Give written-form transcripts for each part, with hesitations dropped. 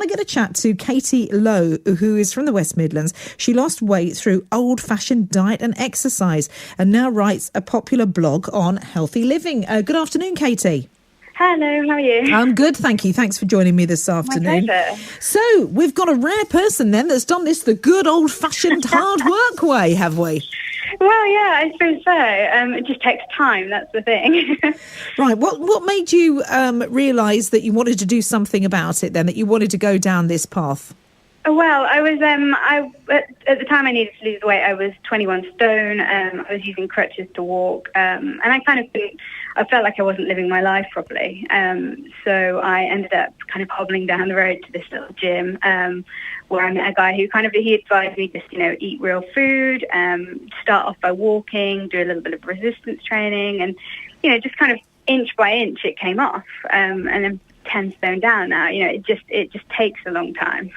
I get a chat to Katie Lowe, who is from the West Midlands. She lost weight through old-fashioned diet and exercise and now writes a popular blog on healthy living. Good afternoon, Katie. Hello, how are you? I'm good, thank you. Thanks for joining me this afternoon. My pleasure. So, we've got a rare person then that's done this the good old-fashioned hard work way, have we? Well, yeah, I suppose so. It just takes time, that's the thing. Right, what made you realise that you wanted to do something about it then, that you wanted to go down this path? Well, I was, at the time I needed to lose weight, I was 21 stone, I was using crutches to walk, and I felt like I wasn't living my life properly. So I ended up kind of hobbling down the road to this little gym, where I met a guy who he advised me just, eat real food, start off by walking, do a little bit of resistance training, and, just kind of inch by inch it came off, and then 10 stone down now. It just takes a long time.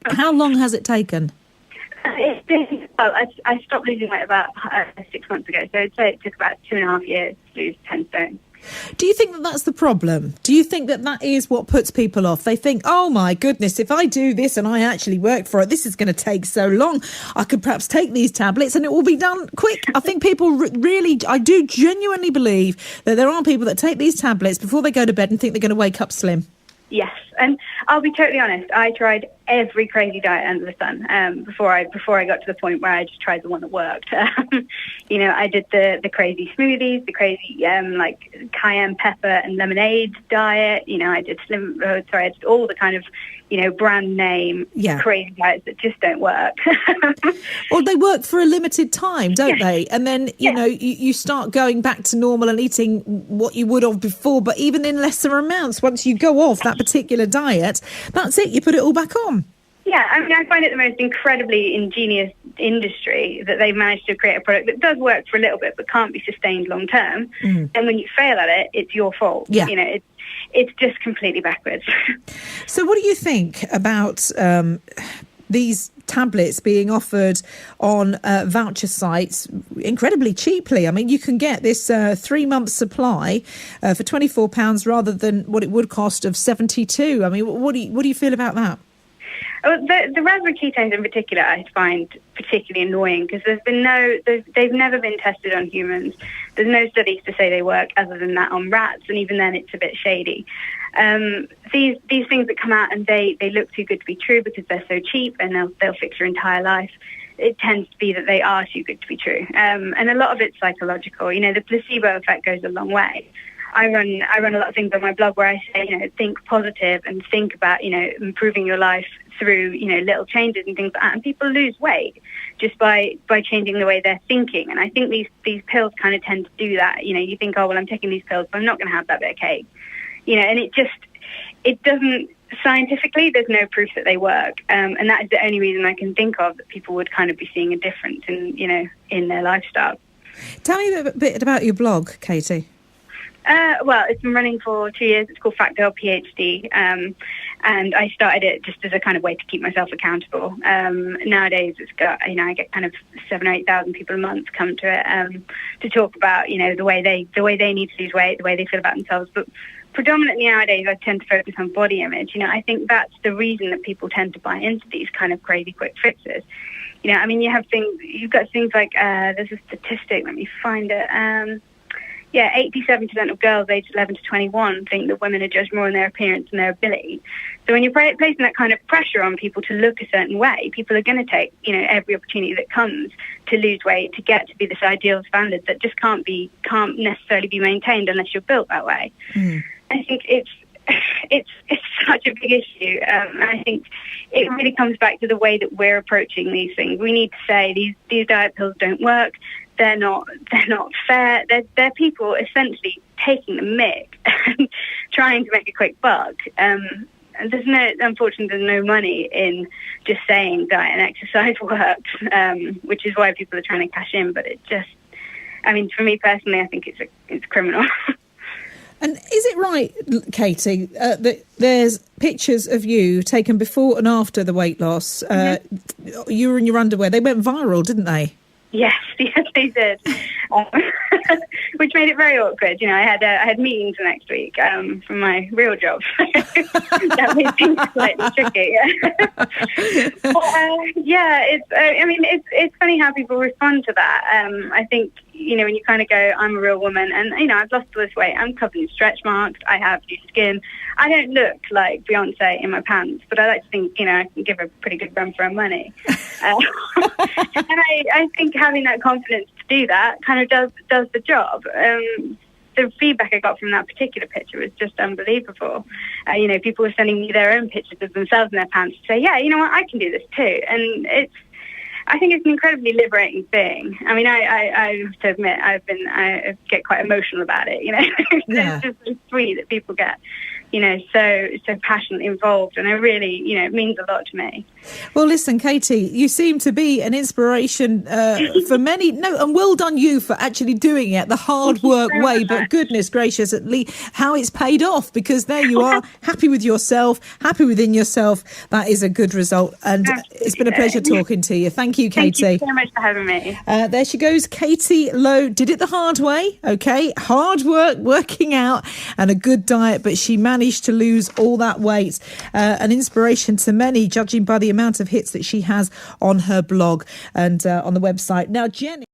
How long has it taken? It's been, I stopped losing weight about 6 months ago, so I'd say it took about 2.5 years to lose 10 stone. Do you think that that's the problem? Do you think that that is what puts people off? They think, oh my goodness, if I do this and I actually work for it, this is going to take so long. I could perhaps take these tablets and it will be done quick. I think people I do genuinely believe that there are people that take these tablets before they go to bed and think they're going to wake up slim. Yes, and I'll be totally honest, I tried every crazy diet under the sun before I got to the point where I just tried the one that worked. I did the crazy smoothies, the crazy cayenne pepper and lemonade diet. I did I did all the kind of brand name crazy diets that just don't work. Well, they work for a limited time, don't they? And then you start going back to normal and eating what you would have before, but even in lesser amounts. Once you go off that particular diet, that's it. You put it all back on. Yeah, I find it the most incredibly ingenious industry that they've managed to create a product that does work for a little bit but can't be sustained long term. And when you fail at it, it's your fault. Yeah. It's just completely backwards. So what do you think about these tablets being offered on voucher sites incredibly cheaply? I mean, you can get this 3-month supply for £24 rather than what it would cost of £72. I mean, what do you feel about that? The raspberry ketones in particular I find particularly annoying because they've never been tested on humans. There's no studies to say they work other than that on rats, and even then it's a bit shady. These things that come out and they look too good to be true because they're so cheap and they'll fix your entire life. It tends to be that they are too good to be true. And a lot of it's psychological. The placebo effect goes a long way. I run a lot of things on my blog where I say, think positive and think about, improving your life through, little changes and things like that. And people lose weight just by changing the way they're thinking. And I think these pills kind of tend to do that. You think, oh, well, I'm taking these pills, but I'm not going to have that bit of cake. And it doesn't, scientifically, there's no proof that they work. And that is the only reason I can think of that people would kind of be seeing a difference in their lifestyle. Tell me a bit about your blog, Katie. Well, it's been running for 2 years. It's called Fat Girl PhD, and I started it just as a kind of way to keep myself accountable. Nowadays, it's got I get kind of 7,000 or 8,000 people a month come to it to talk about the way they need to lose weight, the way they feel about themselves. But predominantly nowadays, I tend to focus on body image. I think that's the reason that people tend to buy into these kind of crazy quick fixes. You've got things like there's a statistic. Let me find it. 87% of girls aged 11 to 21 think that women are judged more on their appearance and their ability. So when you're placing that kind of pressure on people to look a certain way, people are going to take, every opportunity that comes to lose weight, to get to be this ideal standard that just can't necessarily be maintained unless you're built that way. I think it's such a big issue. And I think it really comes back to the way that we're approaching these things. We need to say these diet pills don't work. They're not fair. They're people essentially taking the mick and trying to make a quick buck. And unfortunately, there's no money in just saying diet and exercise works, which is why people are trying to cash in. But for me personally, I think it's criminal. And is it right, Katie, that there's pictures of you taken before and after the weight loss? You were in your underwear. They went viral, didn't they? Yes, yes, they did, um, which made it very awkward. You know, I had meetings the next week from my real job. That made things slightly tricky. Yeah, it's funny how people respond to that. I think, you know, when you kind of go, I'm a real woman, and you know, I've lost all this weight. I'm covered in stretch marks. I have new skin. I don't look like Beyonce in my pants, but I like to think, you know, I can give her a pretty good run for her money. And I think having that confidence to do that kind of does the job. The feedback I got from that particular picture was just unbelievable. You know, people were sending me their own pictures of themselves in their pants to say, yeah, you know what, I can do this too. And I think it's an incredibly liberating thing. I mean, I have to admit, I get quite emotional about it, you know. Yeah. It's just so sweet that people get, you know, so passionately involved, and it really, you know, it means a lot to me. Well, listen, Katie, you seem to be an inspiration for many. No, and well done you for actually doing it the hard work way. But goodness gracious, at least how it's paid off, because there you are, happy with yourself, happy within yourself. That is a good result. And it's been a pleasure talking to you. Thank you, Katie. Thank you so much for having me. There she goes, Katie Lowe. Did it the hard way. Okay. Hard work, working out, and a good diet. But she managed to lose all that weight. An inspiration to many, judging by the amount of hits that she has on her blog and on the website. Now, Jenny.